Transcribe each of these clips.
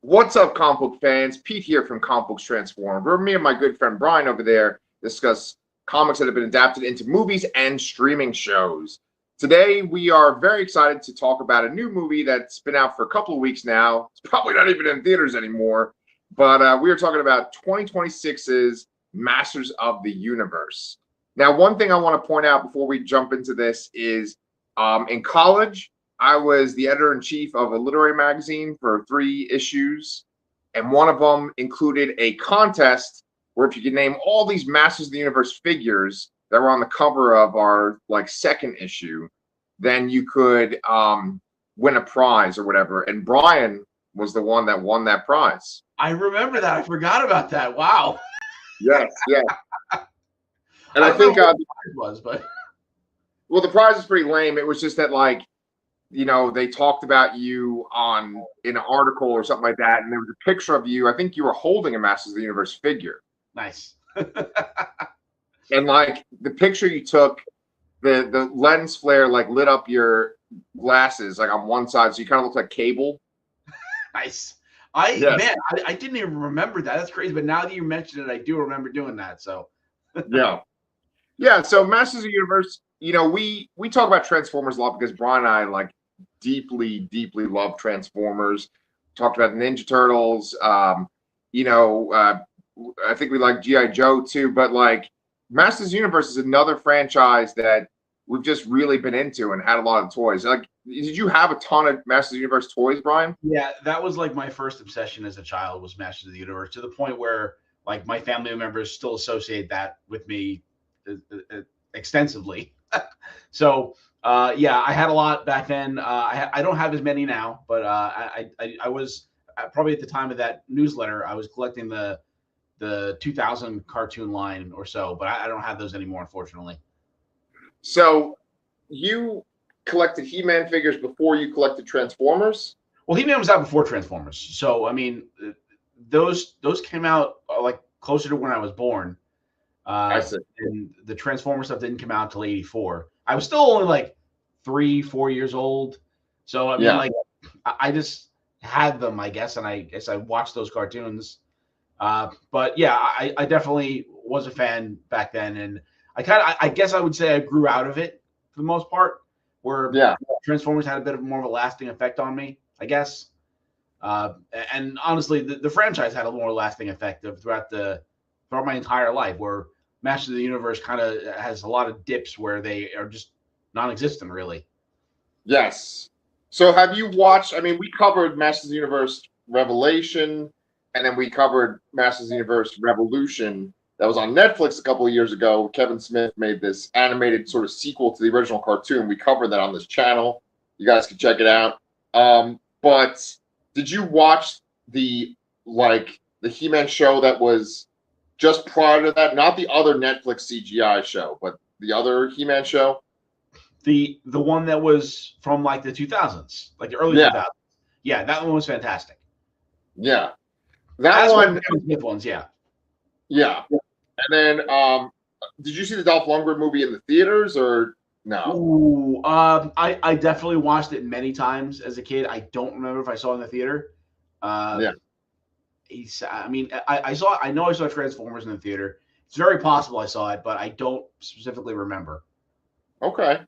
What's up, comic book fans? Pete here from Comic Books Transformed, where me and my good friend Brian over there discuss comics that have been adapted into movies and streaming shows. Today, we are very excited to talk about a new movie that's been out for a couple of weeks now. It's probably not even in theaters anymore, but we are talking about 2026's Masters of the Universe. Now, one thing I want to point out before we jump into this is in college, I was the editor in chief of a literary magazine for 3 issues, and one of them included a contest where if you could name all these Masters of the Universe figures that were on the cover of our second issue, then you could win a prize or whatever. And Brian was the one that won that prize. I remember that. I forgot about that. Wow. Yes, yeah. And I I think don't know what the prize was, but well, the prize was pretty lame. It was just that they talked about you in an article or something like that, and there was a picture of you. I think you were holding a Masters of the Universe figure. nice. And the picture you took, the lens flare lit up your glasses on one side, so you kind of looked like Cable. Nice. Yes. Man, I didn't even remember that. That's crazy. But now that you mentioned it, I do remember doing that. So Yeah. Yeah. So Masters of the Universe, we talk about Transformers a lot because Brian and I deeply, deeply love Transformers. Talked about Ninja Turtles. I think we like G.I. Joe too, but Masters Universe is another franchise that we've just really been into and had a lot of toys. Did you have a ton of Masters Universe toys, Brian? yeah, that was my first obsession as a child was Masters of the Universe, to the point where my family members still associate that with me extensively. So yeah, I had a lot back then. I don't have as many now, but I was probably at the time of that newsletter, I was collecting the 2000 cartoon line or so, but I don't have those anymore, unfortunately. So you collected He-Man figures before you collected Transformers? Well, He-Man was out before Transformers, so I mean, those came out closer to when I was born. I see. And the Transformers stuff didn't come out until '84. I was still only 3-4 years old, so I mean, Yeah. I just had them, I guess, and I guess I watched those cartoons. But yeah, I definitely was a fan back then, and I guess I would say I grew out of it for the most part. Where Yeah. Transformers had a bit of more of a lasting effect on me, I guess. And honestly, the franchise had a more lasting effect throughout my entire life. Where Masters of the Universe kind of has a lot of dips where they are just non-existent, really. Yes. So have you watched? I mean, we covered Masters of the Universe Revelation, and then we covered Masters of the Universe Revolution that was on Netflix a couple of years ago. Kevin Smith made this animated sort of sequel to the original cartoon. We covered that on this channel. You guys can check it out. But did you watch the He-Man show that was just prior to that? Not the other Netflix CGI show, but the other He-Man show? The one that was from the 2000s, the early 2000s. Yeah, that one was fantastic. Yeah. That one, Smith ones, yeah. yeah. And then, did you see the Dolph Lundgren movie in the theaters or no? Ooh, I definitely watched it many times as a kid. I don't remember if I saw it in the theater. Yeah. I know I saw Transformers in the theater. It's very possible I saw it, but I don't specifically remember. Okay.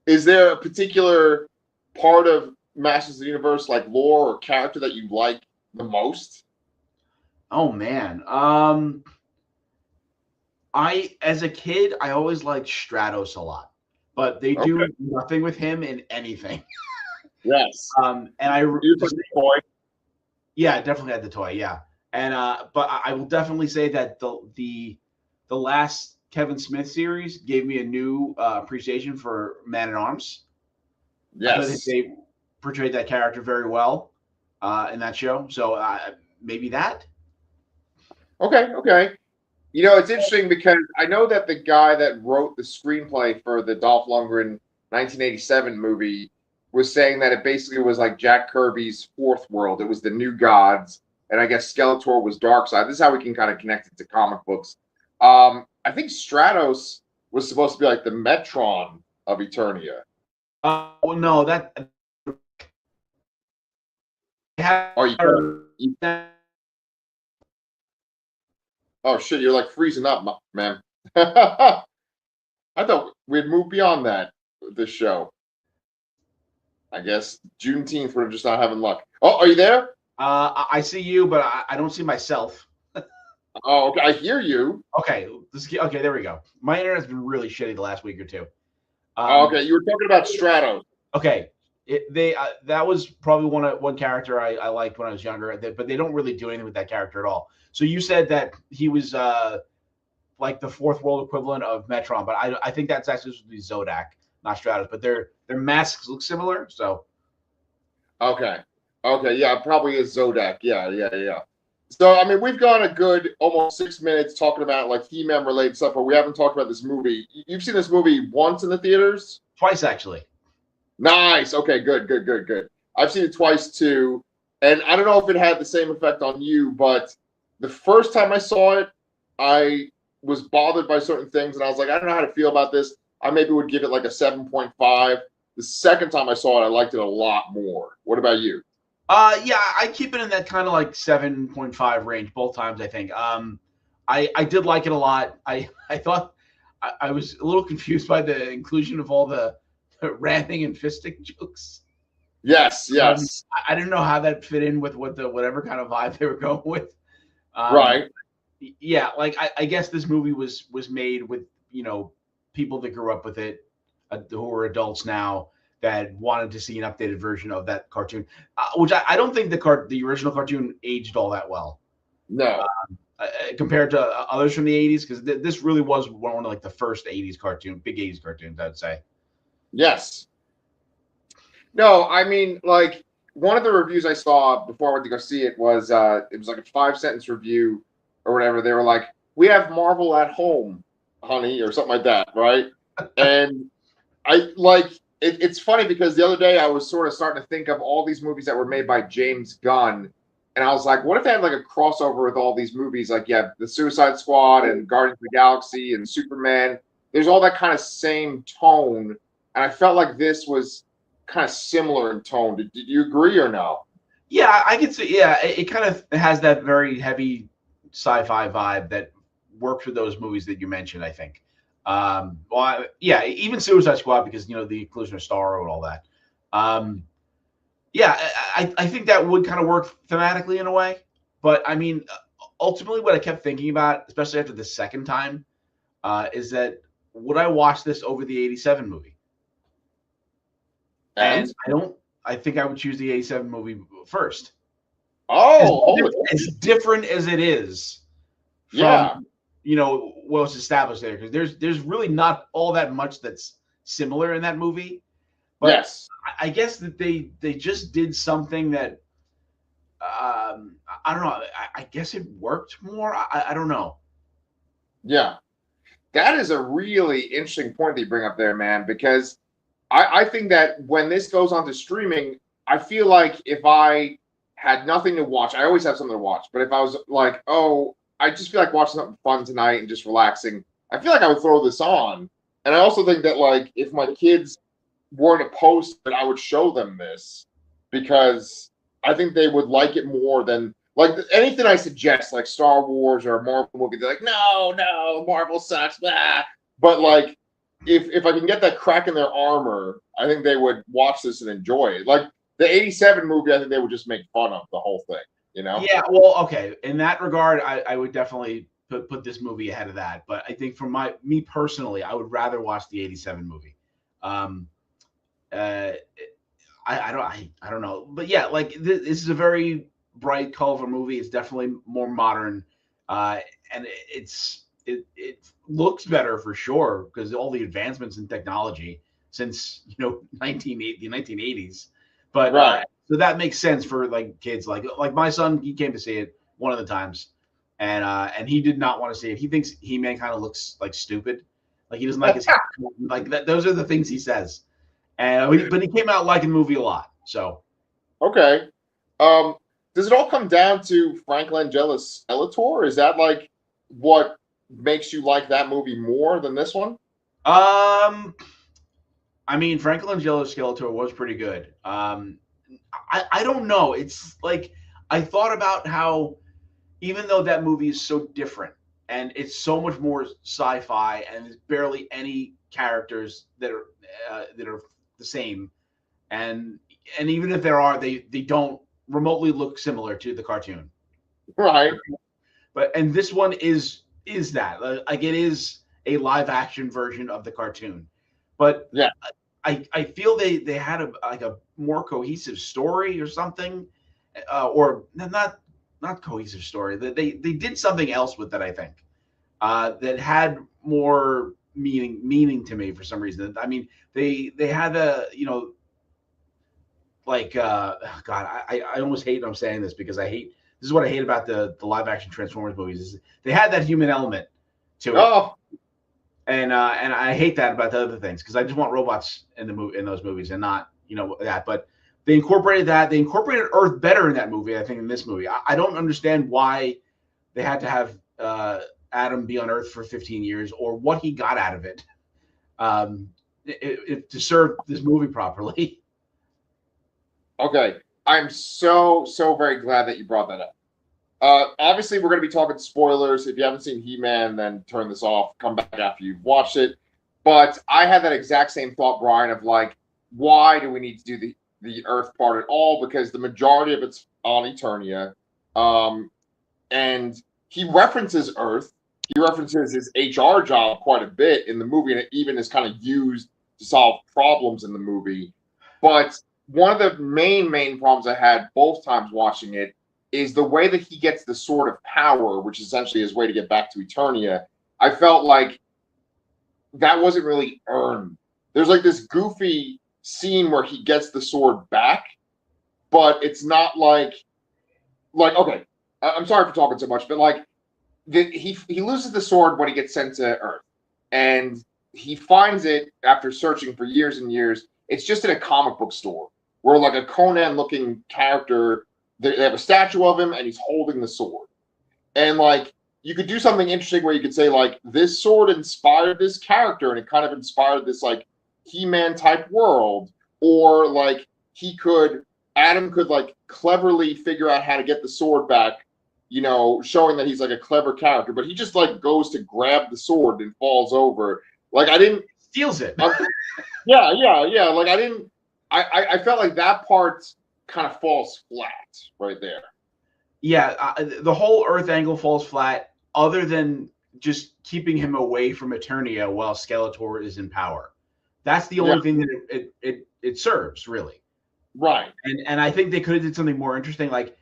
Is there a particular part of Masters of the Universe, lore or character, that you like the most? Oh man. As a kid, I always liked Stratos a lot, but they do nothing with him in anything. Yes. And I You took the toy. Yeah, I definitely had the toy. Yeah, and but I will definitely say that the last Kevin Smith series gave me a new appreciation for Man at Arms. I thought they portrayed that character very well in that show. So maybe that. Okay. It's interesting because I know that the guy that wrote the screenplay for the Dolph Lundgren 1987 movie was saying that it basically was like Jack Kirby's Fourth World. It was the New Gods, and I guess Skeletor was Darkseid. This is how we can kind of connect it to comic books. I think Stratos was supposed to be like the Metron of Eternia. Well, no, that have. Oh, oh shit, you're like freezing up, man. I thought we'd moved beyond that with this show. I guess Juneteenth we're just not having luck. Oh, are you there? I see you, but I don't see myself. Oh, okay. I hear you. Okay, okay, there we go. My internet's been really shitty the last week or two. Okay, you were talking about Stratos. Okay, that was probably one character I liked when I was younger, but they don't really do anything with that character at all. So you said that he was like the fourth world equivalent of Metron, but I think that's actually supposed to be Zodak, not Stratos. But their masks look similar, so. Okay, yeah, it probably is Zodak. Yeah. So I mean, we've gone a good almost 6 minutes talking about like He-Man related stuff, but we haven't talked about this movie. You've seen this movie once in the theaters? Twice, actually. Nice. Okay, good. I've seen it twice too, and I don't know if it had the same effect on you, but the first time I saw it, I was bothered by certain things, and I was like, I don't know how to feel about this. I maybe would give it like a 7.5. The second time I saw it, I liked it a lot more. What about you? Yeah, I keep it in that kind of like 7.5 range both times, I think. I did like it a lot. I thought I was a little confused by the inclusion of all the ramming and fisting jokes. Yes. I didn't know how that fit in with whatever kind of vibe they were going with. Right. Yeah, like I guess this movie was made with, people that grew up with it, who are adults now, that wanted to see an updated version of that cartoon, which I don't think the original cartoon aged all that well. No. Compared to others from the 80s, because this really was one of like the first big 80s cartoons, I'd say. Yes. No, I mean, like, one of the reviews I saw before I went to go see it was like a 5-sentence review or whatever. They were like, "We have Marvel at home, honey," or something like that, right? And I like it's funny because the other day I was sort of starting to think of all these movies that were made by James Gunn, and I was like, what if they had like a crossover with all these movies? Like, yeah, the Suicide Squad and Guardians of the Galaxy and Superman. There's all that kind of same tone, and I felt like this was kind of similar in tone. Did you agree or no? Yeah, I could say, yeah, it kind of has that very heavy sci-fi vibe that works with those movies that you mentioned, I think. Yeah, even Suicide Squad, because the inclusion of Starro and all that. Yeah, I think that would kind of work thematically in a way. But I mean, ultimately, what I kept thinking about, especially after the second time, is that would I watch this over the '87 movie? And I think I would choose the '87 movie first. Oh, as different as it is from what was established there, because there's really not all that much that's similar in that movie. But yes, I guess that they just did something that I don't know. I guess it worked more. I don't know. Yeah, that is a really interesting point that you bring up there, man, because I think that when this goes on to streaming, I feel like if I had nothing to watch, I always have something to watch. But if I was like, oh, I just feel like watching something fun tonight and just relaxing, I feel like I would throw this on. And I also think that like if my kids weren't opposed, that I would show them this because I think they would like it more than like anything I suggest, like Star Wars or a Marvel movie. They're like, no, Marvel sucks, blah. But like, if I can get that crack in their armor, I think they would watch this and enjoy it. Like the '87 movie, I think they would just make fun of the whole thing. Yeah, well, okay. In that regard, I would definitely put this movie ahead of that. But I think for me personally, I would rather watch the '87 movie. I don't know, but yeah, like this is a very bright, colorful movie. It's definitely more modern, and it looks better for sure because all the advancements in technology since the 1980s. But right. So that makes sense for like kids like my son. He came to see it one of the times, and he did not want to see it. He thinks He-Man kind of looks like stupid, like he doesn't like his like that. Those are the things he says. But he came out liking the movie a lot. So okay, does it all come down to Frank Langella's Skeletor? Is that like what makes you like that movie more than this one? I mean, Frank Langella's Skeletor was pretty good. I don't know. It's like I thought about how even though that movie is so different and it's so much more sci-fi and there's barely any characters that are the same, and even if there are, they don't remotely look similar to the cartoon. Right. But and this one is that like it is a live action version of the cartoon, but Yeah. I feel they had a more cohesive story or something, or not cohesive story. That they did something else with that. I think that had more meaning to me for some reason. I mean, they had a like God, I almost hate I'm saying this because I hate this is what I hate about the live action Transformers movies is they had that human element to it, Oh, and I hate that about the other things because I just want robots in those movies and not that. But they incorporated that. They incorporated Earth better in that movie, I think, in this movie. I don't understand why they had to have Adam be on Earth for 15 years or what he got out of it, to serve this movie properly. okay. I'm so very glad that you brought that up. Obviously, we're going to be talking spoilers. If you haven't seen He-Man, then turn this off. Come back after you've watched it. But I had that exact same thought, Brian, of like, why do we need to do the Earth part at all? Because the majority of it's on Eternia, and he references Earth. He references his HR job quite a bit in the movie, and it even is kind of used to solve problems in the movie. But one of the main problems I had both times watching it is the way that he gets the Sword of Power, which is essentially his way to get back to Eternia. I felt like that wasn't really earned. There's like this goofy scene where he gets the sword back, but it's not like okay, I'm sorry for talking so much, but like he loses the sword when he gets sent to Earth, and he finds it after searching for years and years. It's just in a comic book store where like a Conan looking character, they have a statue of him and he's holding the sword. And like you could do something interesting where you could say like this sword inspired this character and it kind of inspired this like He-Man type world, or like Adam could like cleverly figure out how to get the sword back, showing that he's like a clever character, but he just like goes to grab the sword and falls over. Like I didn't Steals it. yeah. Like I felt like that part kind of falls flat right there. Yeah, the whole Earth angle falls flat, other than just keeping him away from Eternia while Skeletor is in power. That's the only thing that it serves, really. Right. And I think they could have did something more interesting, like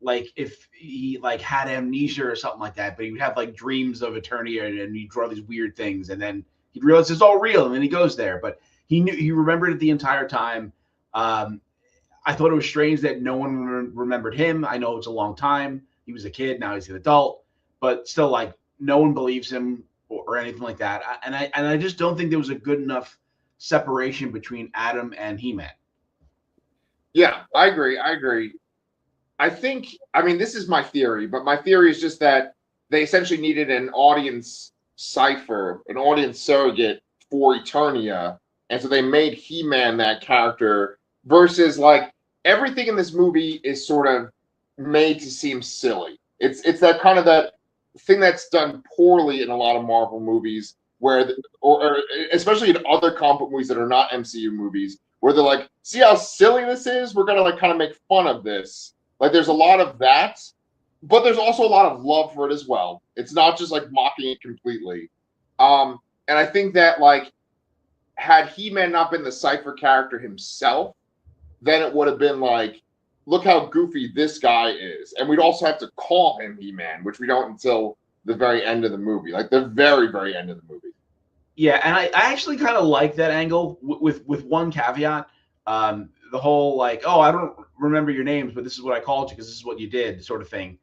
if he like had amnesia or something like that, but he would have like dreams of Eternia and he'd draw these weird things, and then he'd realize it's all real, and then he goes there. But he remembered it the entire time. I thought it was strange that no one remembered him. I know it's a long time. He was a kid. Now he's an adult, but still, like no one believes him or anything like that. I just don't think there was a good enough separation between Adam and He-Man. Yeah, I agree. I think, I mean, this is my theory, but my theory is just that they essentially needed an audience cipher, an audience surrogate for Eternia, and so they made He-Man that character versus like everything in this movie is sort of made to seem silly. It's that kind of that thing that's done poorly in a lot of Marvel movies, where or especially in other comic book movies that are not MCU movies, where they're like, see how silly this is? We're gonna like kind of make fun of this. Like there's a lot of that, but there's also a lot of love for it as well. It's not just like mocking it completely. And I think that like had He-Man not been the Cypher character himself, then it would have been like, look how goofy this guy is. And we'd also have to call him He-Man, which we don't until the very end of the movie, like the very, very end of the movie. Yeah, and I actually kind of like that angle with one caveat. The whole like, oh, I don't remember your names, but this is what I called you because this is what you did, sort of thing.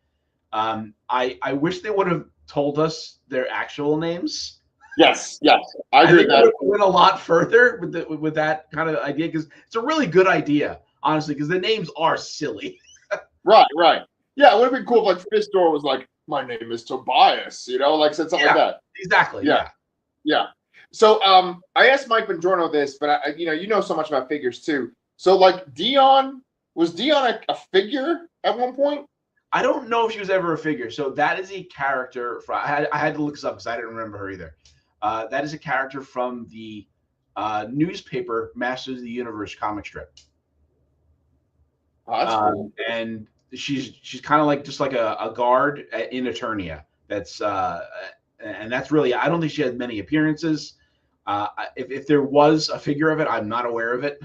I wish they would have told us their actual names. Yes, I agree with that. Went a lot further with that kind of idea because it's a really good idea, honestly, because the names are silly. Right. Yeah, it would have been cool if like Fistor was like, my name is Tobias, like said something like that. Exactly. Yeah. So I asked Mike Bongiorno this, but I so much about figures too. So like Dion Was Dion a figure at one point? I don't know if she was ever a figure. So that is a character from. I had to look this up because I didn't remember her either. That is a character from the newspaper Masters of the Universe comic strip. Oh, that's cool. And she's kind of like just like a guard in Eternia. That's and that's really, I don't think she has many appearances. If there was a figure of it, I'm not aware of it.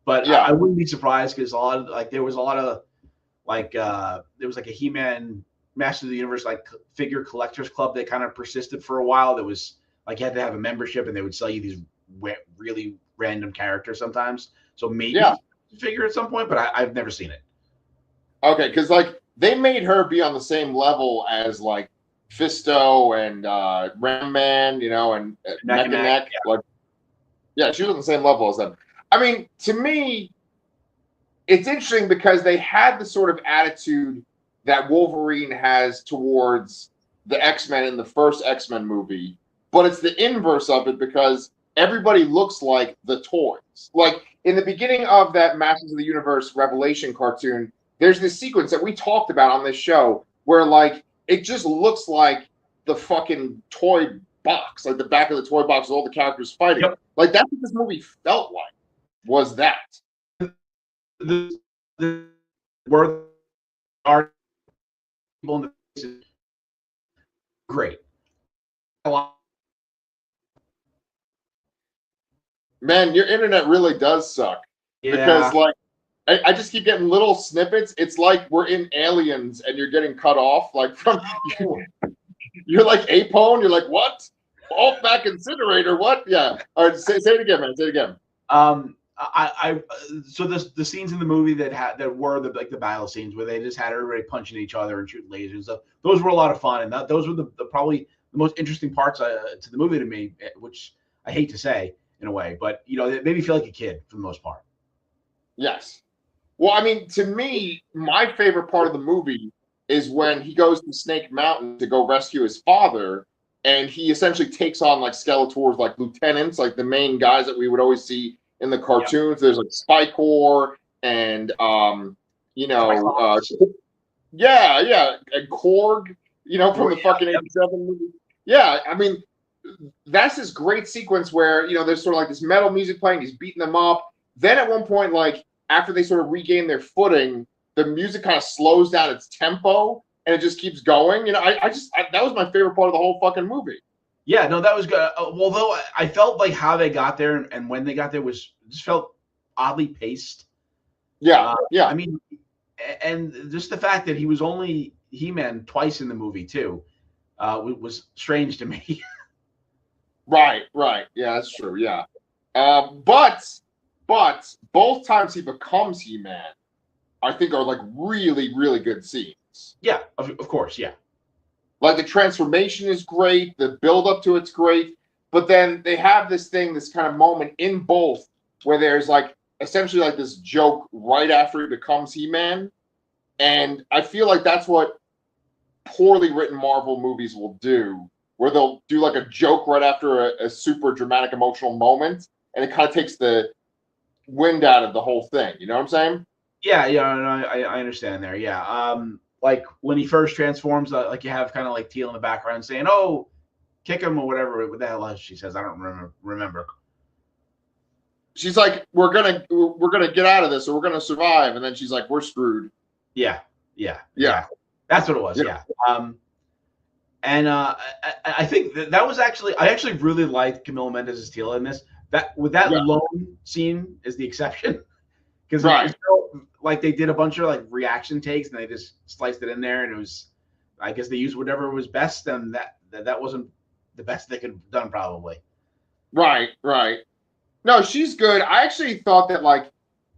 But Yeah. I wouldn't be surprised because a lot of like there was a lot of like there was like a He-Man Master of the Universe like figure collectors club that kind of persisted for a while. That was like you had to have a membership and they would sell you these really random characters sometimes. So maybe figure at some point, but I've never seen it. Okay, because like they made her be on the same level as like Fisto and Ram Man, you know, and neck and neck. Yeah. Like, yeah, she was on the same level as them. I mean, to me, it's interesting because they had the sort of attitude that Wolverine has towards the X-Men in the first X-Men movie, but it's the inverse of it because everybody looks like the toys. Like in the beginning of that Masters of the Universe Revelation cartoon, there's this sequence that we talked about on this show where like it just looks like the fucking toy box, like the back of the toy box with all the characters fighting. Yep. Like that's what this movie felt like. Was that the where are people in the great. Man, your internet really does suck. Yeah. Because like I just keep getting little snippets. It's like we're in Aliens and you're getting cut off like from you're like Apone, you're like, what? Alt back incinerator, what? Yeah. All right, say it again, man. Say it again. So the scenes in the movie that were the battle scenes where they just had everybody punching each other and shooting lasers and stuff. Those were a lot of fun, and those were the probably the most interesting parts to the movie to me, which I hate to say in a way, but you know, it made me feel like a kid for the most part. Yes. Well, I mean, to me, my favorite part of the movie is when he goes to Snake Mountain to go rescue his father, and he essentially takes on like Skeletor's like lieutenants, like the main guys that we would always see in the cartoons. There's like Spikor and you know, and Korg, you know, from the fucking 87 movie. Yeah, I mean, that's this great sequence where, you know, there's sort of like this metal music playing, he's beating them up. Then at one point, like after they sort of regain their footing, the music kind of slows down its tempo and it just keeps going. You know, I that was my favorite part of the whole fucking movie. Yeah, no, that was good. Although I felt like how they got there and when they got there just felt oddly paced. Yeah, yeah. I mean, and just the fact that he was only He-Man twice in the movie too was strange to me. Right. Yeah, that's true. Yeah, but both times he becomes He-Man, I think are like really, really good scenes. Yeah, of course, yeah. Like the transformation is great, the build up to it's great, but then they have this kind of moment in both where there's like essentially like this joke right after he becomes He-Man, and I feel like that's what poorly written Marvel movies will do, where they'll do like a joke right after a super dramatic emotional moment, and it kind of takes the wind out of the whole thing. You know what I'm saying? Yeah, no, I understand there. Yeah, like when he first transforms, like you have kind of like Teal in the background saying, "Oh, kick him" or whatever. What the hell she says? I don't remember. She's like, "We're gonna get out of this, or we're gonna survive," and then she's like, "We're screwed." Yeah. That's what it was. Yeah. And I think that was actually I actually really liked Camila Mendez's Teal in this. That with that lone scene is the exception. Because like they did a bunch of like reaction takes and they just sliced it in there, and it was, I guess they used whatever was best, and that wasn't the best they could have done probably. Right. No, she's good. I actually thought that like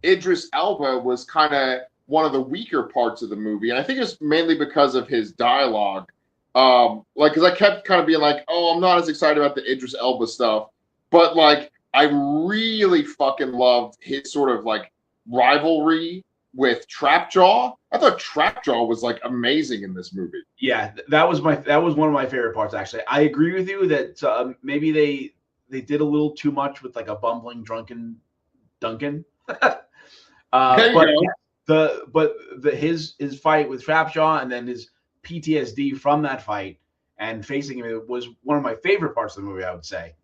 Idris Elba was kind of one of the weaker parts of the movie, and I think it's mainly because of his dialogue. Like because I kept kind of being like, oh, I'm not as excited about the Idris Elba stuff, but like I really fucking loved his sort of like rivalry with Trapjaw. I thought Trapjaw was like amazing in this movie. Yeah, that was one of my favorite parts actually. I agree with you that maybe they did a little too much with like a bumbling drunken Duncan. There But you his fight with Trapjaw and then his PTSD from that fight and facing him was one of my favorite parts of the movie, I would say.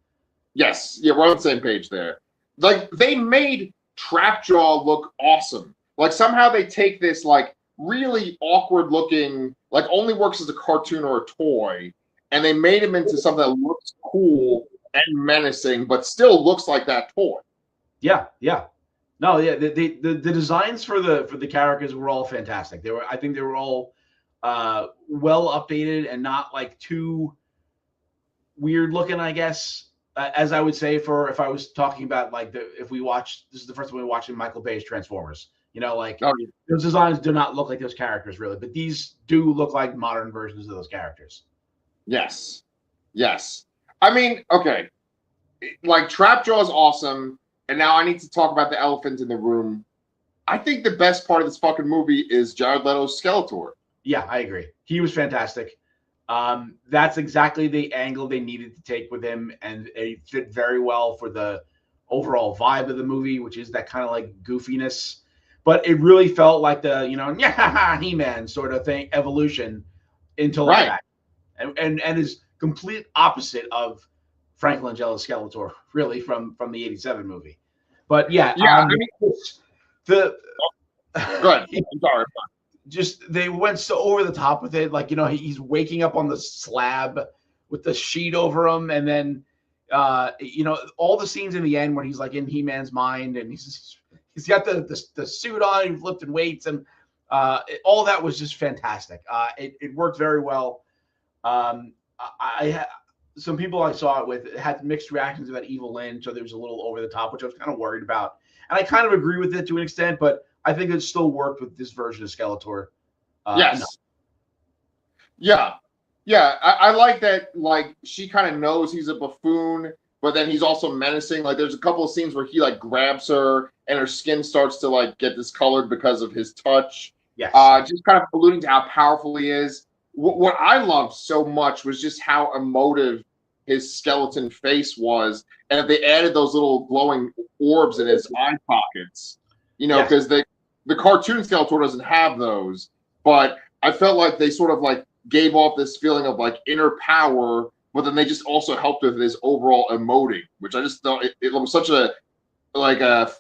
Yes, yeah, we're on the same page there. Like they made Trapjaw look awesome. Like somehow they take this like really awkward looking, like only works as a cartoon or a toy, and they made him into something that looks cool and menacing, but still looks like that toy. Yeah, yeah. No, yeah, the designs for the characters were all fantastic. I think they were all well updated and not like too weird looking, I guess. As I would say, for if I was talking about like if we watched, this is the first time we watched Michael Bay's Transformers. Like those designs do not look like those characters really, but these do look like modern versions of those characters. Yes, yes. I mean, okay, like Trapjaw is awesome, and now I need to talk about the elephant in the room. I think the best part of this fucking movie is Jared Leto's Skeletor. Yeah, I agree. He was fantastic. That's exactly the angle they needed to take with him, and it fit very well for the overall vibe of the movie, which is that kind of like goofiness. But it really felt like the He-Man sort of thing evolution into like that, and is complete opposite of Frank Langella's Skeletor, really from the '87 movie. But yeah, I mean, the good. I'm sorry. Just they went so over the top with it, like he's waking up on the slab with the sheet over him, and then all the scenes in the end where he's like in He-Man's mind and he's got the suit on, he's lifting weights, and all that was just fantastic. It worked very well. I some people I saw it with had mixed reactions about Evil Lynn, so there was a little over the top, which I was kind of worried about, and I kind of agree with it to an extent, but I think it still worked with this version of Skeletor. Yes. No. Yeah. Yeah. I like that. Like she kind of knows he's a buffoon, but then he's also menacing. Like there's a couple of scenes where he like grabs her and her skin starts to like get discolored because of his touch. Yes. Just kind of alluding to how powerful he is. What I loved so much was just how emotive his skeleton face was. And if they added those little glowing orbs in his eye pockets, because the cartoon Skeletor doesn't have those, but I felt like they sort of like gave off this feeling of like inner power, but then they just also helped with his overall emoting, which I just thought it was such a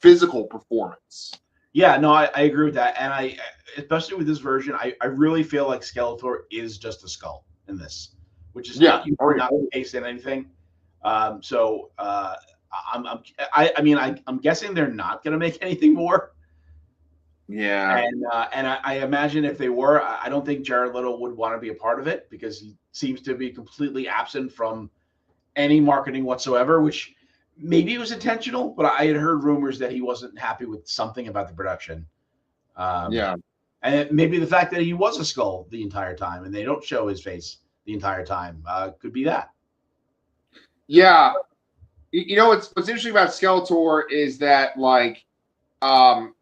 physical performance. Yeah, no, I agree with that. And I, especially with this version, I really feel like Skeletor is just a skull in this, which is not the case in anything. I'm guessing they're not going to make anything more. Yeah, and I imagine if they were, I don't think Jared Leto would want to be a part of it because he seems to be completely absent from any marketing whatsoever, which maybe it was intentional, but I had heard rumors that he wasn't happy with something about the production. And maybe the fact that he was a skull the entire time and they don't show his face the entire time could be that. Yeah, what's interesting about Skeletor is that like.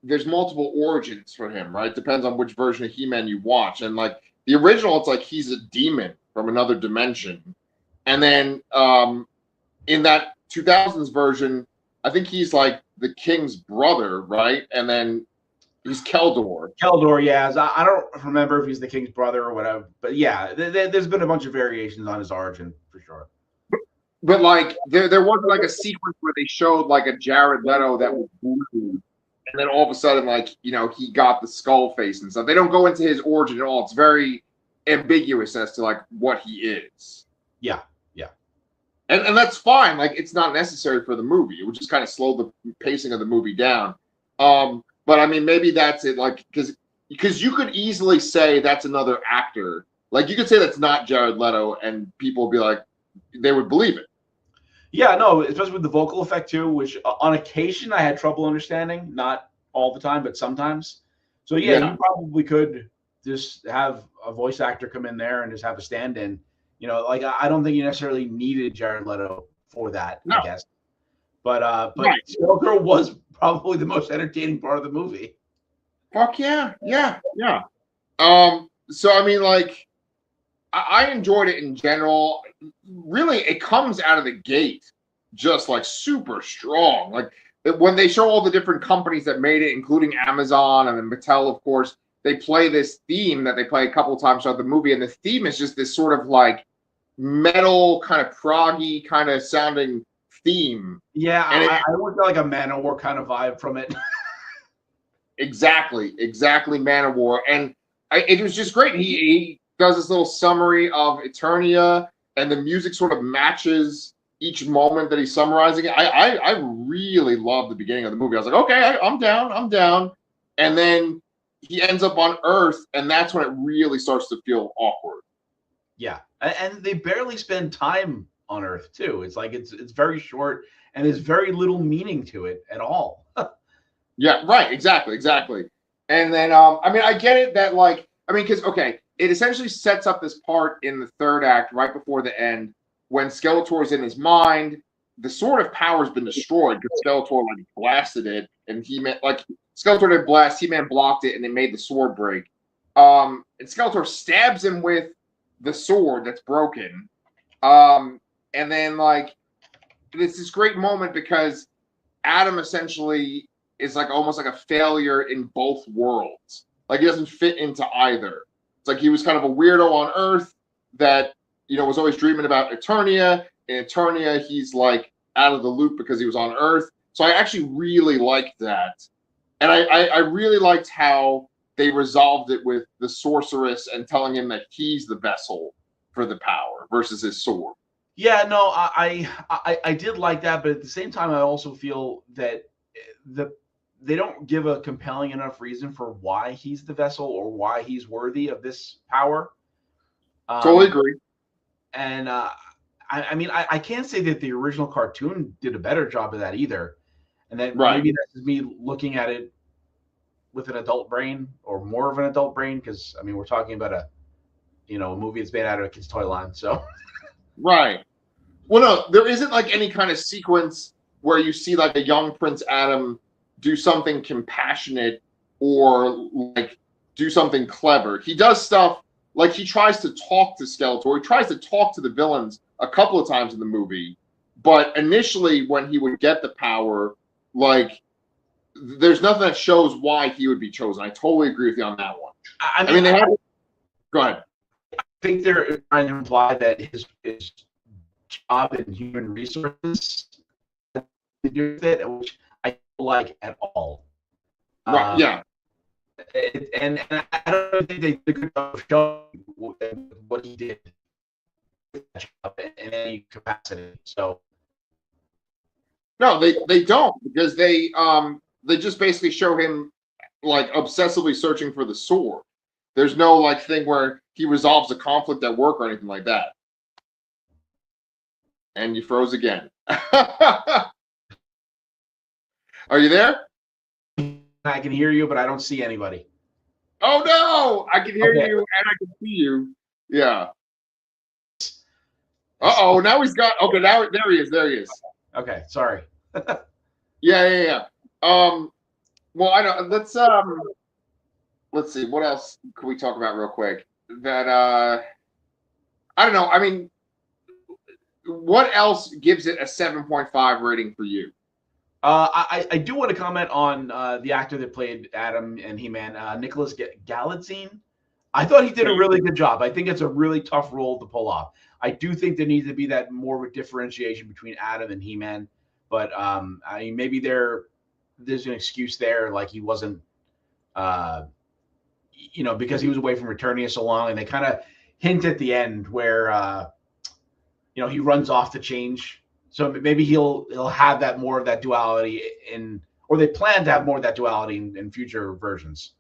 There's multiple origins for him, right? Depends on which version of He-Man you watch. And like the original, it's like he's a demon from another dimension. And then in that 2000s version, I think he's like the king's brother, right? And then he's Keldor. Keldor, yeah. I don't remember if he's the king's brother or whatever. But yeah, there's been a bunch of variations on his origin for sure. But like there wasn't like a sequence where they showed like a Jared Leto that was blue. And then all of a sudden, like, he got the skull face and stuff. They don't go into his origin at all. It's very ambiguous as to, like, what he is. Yeah. And that's fine. Like, it's not necessary for the movie. It would just kind of slow the pacing of the movie down. But, I mean, maybe that's it. Like, because you could easily say that's another actor. Like, you could say that's not Jared Leto, and people would be like, they would believe it. Yeah, no, especially with the vocal effect too, which on occasion I had trouble understanding, not all the time, but sometimes. So yeah, you probably could just have a voice actor come in there and just have a stand-in. Like I don't think you necessarily needed Jared Leto for that, I guess. But Skeletor was probably the most entertaining part of the movie. Fuck yeah. So I mean, like, I enjoyed it in general. Really, it comes out of the gate just like super strong. Like when they show all the different companies that made it, including Amazon and then Mattel, of course, they play this theme that they play a couple of times throughout the movie, and the theme is just this sort of like metal, kind of proggy, kind of sounding theme. Yeah, And I almost got like a Manowar kind of vibe from it. exactly, Man of War, and it was just great. He does this little summary of Eternia, and the music sort of matches each moment that he's summarizing it. I really love the beginning of the movie. I was like, okay, I'm down. And then he ends up on Earth, and that's when it really starts to feel awkward. Yeah, and they barely spend time on Earth too. It's like it's very short, and there's very little meaning to it at all. Yeah, right, exactly. And then I mean, I get it that like because okay, it essentially sets up this part in the third act right before the end when Skeletor's in his mind. The Sword of Power's been destroyed because Skeletor like blasted it, and Skeletor did blast, He-Man blocked it, and they made the sword break. And Skeletor stabs him with the sword that's broken. And then like it's this great moment because Adam essentially is like almost like a failure in both worlds. Like he doesn't fit into either. It's like he was kind of a weirdo on Earth that was always dreaming about Eternia. In Eternia, he's like out of the loop because he was on Earth. So I actually really liked that, and I really liked how they resolved it with the sorceress and telling him that he's the vessel for the power versus his sword. Yeah, no, I did like that, but at the same time, I also feel that they don't give a compelling enough reason for why he's the vessel or why he's worthy of this power. Totally agree. And I mean, I can't say that the original cartoon did a better job of that either. And then maybe that's just me looking at it with an adult brain or more of an adult brain, because I mean, we're talking about a movie that's made out of a kid's toy line. So right. Well, no, there isn't like any kind of sequence where you see like a young Prince Adam do something compassionate or like do something clever. He does stuff like he tries to talk to Skeletor. He tries to talk to the villains a couple of times in the movie, but initially when he would get the power, like there's nothing that shows why he would be chosen. I totally agree with you on that one. I mean they have. Go ahead. I think they're trying to imply that his job in human resources to do with it, which I don't like at all. Right, yeah. And I don't think they did a good job of showing what he did with that job in any capacity. So no, they don't, because they just basically show him like obsessively searching for the sword. There's no like thing where he resolves a conflict at work or anything like that. And you froze again. Are you there? I can hear you, but I don't see anybody. Oh no! I can hear you and I can see you. Yeah. Uh-oh, now he's got now there he is. Okay, sorry. Yeah. Well, I know. Let's see. What else can we talk about real quick? That I don't know. I mean, what else gives it a 7.5 rating for you? I do want to comment on the actor that played Adam and He-Man, Nicholas Galitzine. I thought he did a really good job. I think it's a really tough role to pull off. I do think there needs to be that more of a differentiation between Adam and He-Man, but I mean, maybe there's an excuse there, like he wasn't, because he was away from Eternia so long, and they kind of hint at the end where he runs off to change. So maybe he'll have that more of that duality or they plan to have more of that duality in future versions.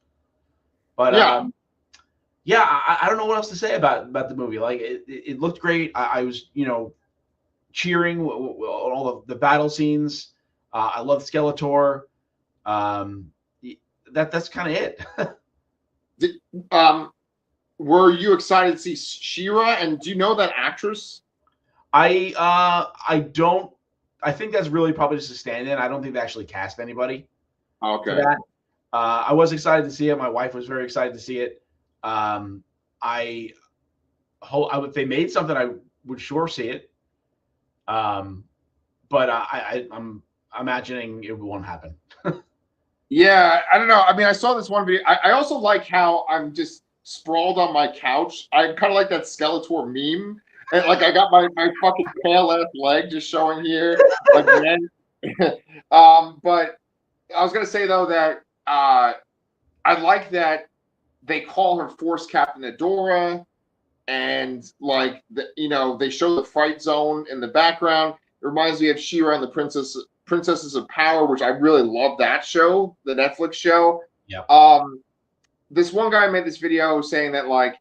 But I don't know what else to say about the movie. Like it looked great. I was cheering all of the battle scenes. I love Skeletor. That's kind of it. Were you excited to see She-Ra? And do you know that actress? I don't. I think that's really probably just a stand-in. I don't think they actually cast anybody. Okay. For that. I was excited to see it. My wife was very excited to see it. I hope if they made something, I would sure see it. But I'm imagining it won't happen. Yeah, I don't know. I mean, I saw this one video. I also like how I'm just sprawled on my couch. I kind of like that Skeletor meme. And like I got my fucking pale ass leg just showing here. Like man. But I was gonna say though that I like that they call her Force Captain Adora, and like they show the fight zone in the background. It reminds me of She-Ra and the Princesses of Power, which I really love that show, the Netflix show. Yeah. This one guy made this video saying that like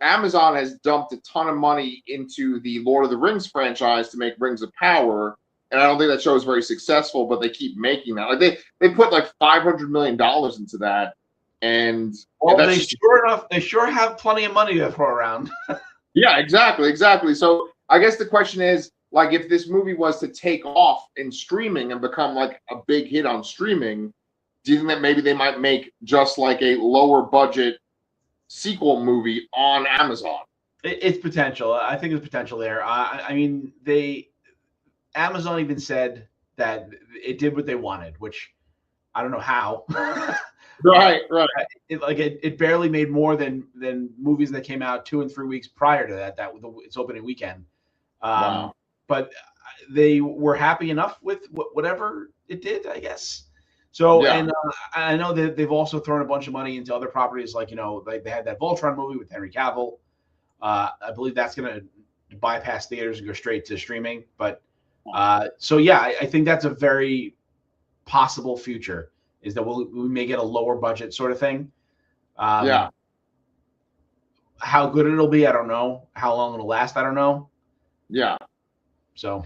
Amazon has dumped a ton of money into the Lord of the Rings franchise to make Rings of Power, and I don't think that show is very successful, but they keep making that. Like they put like $500 million into that, and well, they sure have plenty of money to throw around. Yeah, exactly. So I guess the question is, like, if this movie was to take off in streaming and become like a big hit on streaming, do you think that maybe they might make just like a lower budget sequel movie on Amazon? It's potential. I think there's potential there. I mean, Amazon even said that it did what they wanted, which I don't know how. Right. It barely made more than movies that came out 2 and 3 weeks prior to that. That was its opening weekend. Wow. But they were happy enough with whatever it did, I guess. So, Yeah. And I know that they've also thrown a bunch of money into other properties, like they had that Voltron movie with Henry Cavill. I believe that's going to bypass theaters and go straight to streaming. But so yeah, I think that's a very possible future, is that we may get a lower budget sort of thing. Yeah. How good it'll be, I don't know. How long it'll last, I don't know. Yeah. So,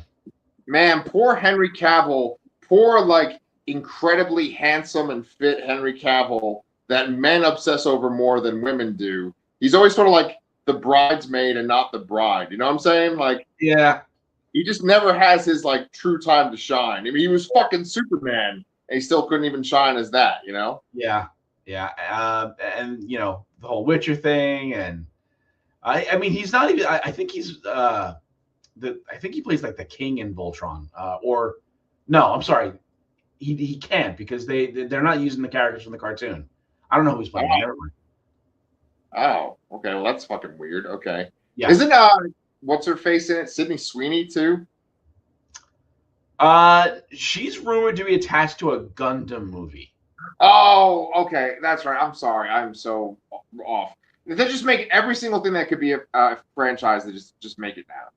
man, poor Henry Cavill, poor like incredibly handsome and fit Henry Cavill that men obsess over more than women do. He's always sort of like the bridesmaid and not the bride. You know what I'm saying? Like, yeah, he just never has his like true time to shine. I mean, he was fucking Superman, and he still couldn't even shine as that. Yeah. And the whole Witcher thing, and I mean, he's not even. I think he's I think he plays like the king in Voltron. Or no, I'm sorry, he can't, because they're not using the characters from the cartoon. I don't know who's playing. Oh, okay. Well, that's fucking weird. Okay. Yeah. Isn't what's her face in it? Sydney Sweeney too? She's rumored to be attached to a Gundam movie. Oh, okay. That's right. I'm sorry. I'm so off. They're just making every single thing that could be a franchise. They just make it now.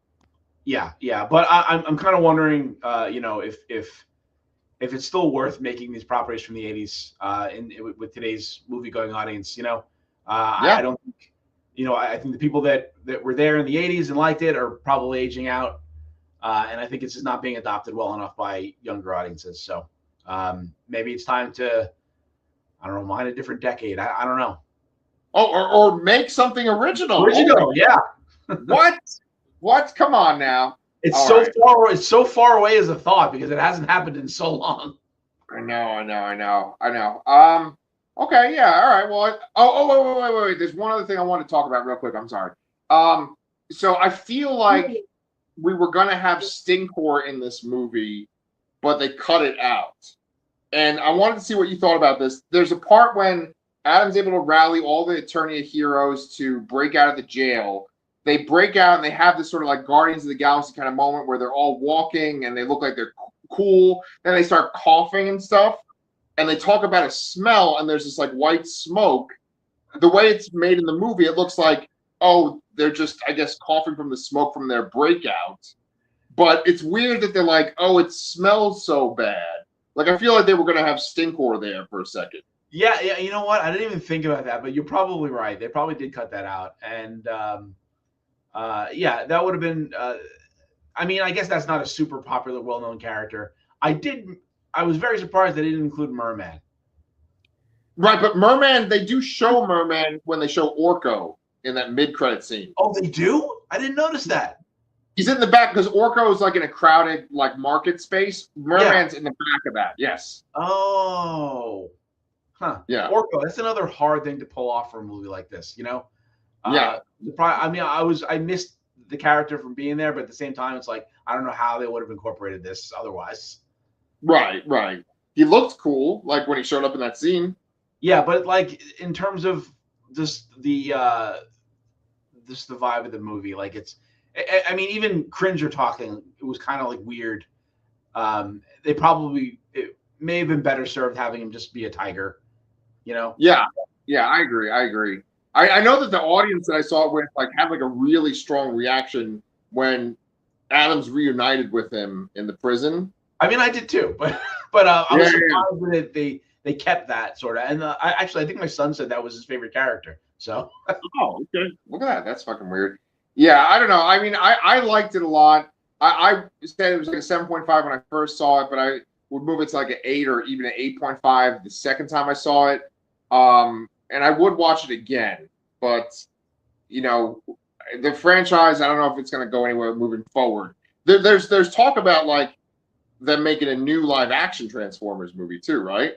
Yeah. But I'm kind of wondering, if it's still worth making these properties from the 80s with today's movie going audience. I don't think, I think the people that were there in the 80s and liked it are probably aging out. And I think it's just not being adopted well enough by younger audiences. So maybe it's time to, I don't know, mine a different decade. I don't know. Oh, or make something original. Yeah. What? Come on now. It's It's so far away as a thought, because it hasn't happened in so long. I know. Okay, yeah, all right. Well, wait. There's one other thing I want to talk about real quick. I'm sorry. So I feel like we were gonna have Stinkor in this movie, but they cut it out. And I wanted to see what you thought about this. There's a part when Adam's able to rally all the Eternia heroes to break out of the jail. They break out and they have this sort of like Guardians of the Galaxy kind of moment where they're all walking and they look like they're cool. Then they start coughing and stuff. And they talk about a smell, and there's this like white smoke. The way it's made in the movie, it looks like, oh, they're just, I guess, coughing from the smoke from their breakout. But it's weird that they're like, oh, it smells so bad. Like, I feel like they were going to have Stinkor there for a second. Yeah. You know what? I didn't even think about that, but you're probably right. They probably did cut that out. And that would have been, I mean, I guess that's not a super popular, well-known character. I was very surprised they didn't include Merman. Right, but Merman, they do show Merman when they show Orko in that mid-credit scene. Oh, they do? I didn't notice that. He's in the back because Orko is like in a crowded like market space. Merman's in the back of that. Yes. Oh. Huh. Yeah. Orko, that's another hard thing to pull off for a movie like this, Yeah. I mean, I missed the character from being there, but at the same time, it's like, I don't know how they would have incorporated this otherwise. Right. He looked cool, like when he showed up in that scene. Yeah, but like in terms of the vibe of the movie, like I mean, even Cringer talking, it was kind of like weird. It may have been better served having him just be a tiger, you know? Yeah, I agree. I know that the audience that I saw it with like had like a really strong reaction when Adams reunited with him in the prison. I mean, I did too, but I was Yeah. surprised that they kept that sort of. And I think my son said that was his favorite character. So Oh, okay. Look at that. That's fucking weird. Yeah, I don't know. I mean, I liked it a lot. I said it was like a 7.5 when I first saw it, but I would move it to like an 8 or even an 8.5 the second time I saw it. And I would watch it again, but you know, the franchise, I don't know if it's going to go anywhere moving forward. There's talk about like them making a new live action Transformers movie too, right?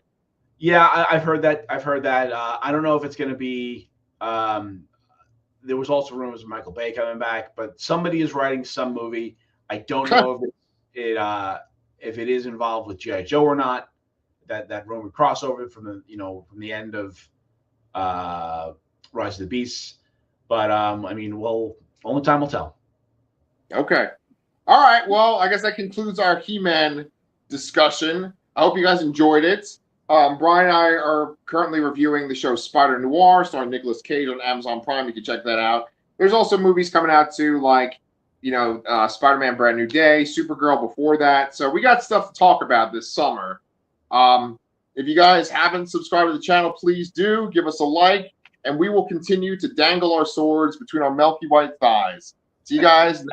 yeah, I've heard that. I don't know if it's going to be. There was also rumors of Michael Bay coming back, but somebody is writing some movie. I don't know if it is involved with G.I. Joe or not. That rumored crossover from the end of Rise of the Beasts. But I mean, well, only time will tell. Okay. All right. Well, I guess that concludes our He-Man discussion. I hope you guys enjoyed it. Brian and I are currently reviewing the show Spider Noir, starring Nicolas Cage on Amazon Prime. You can check that out. There's also movies coming out too, like Spider-Man: Brand New Day, Supergirl before that. So we got stuff to talk about this summer. If you guys haven't subscribed to the channel, please do give us a like, and we will continue to dangle our swords between our milky white thighs. See you guys next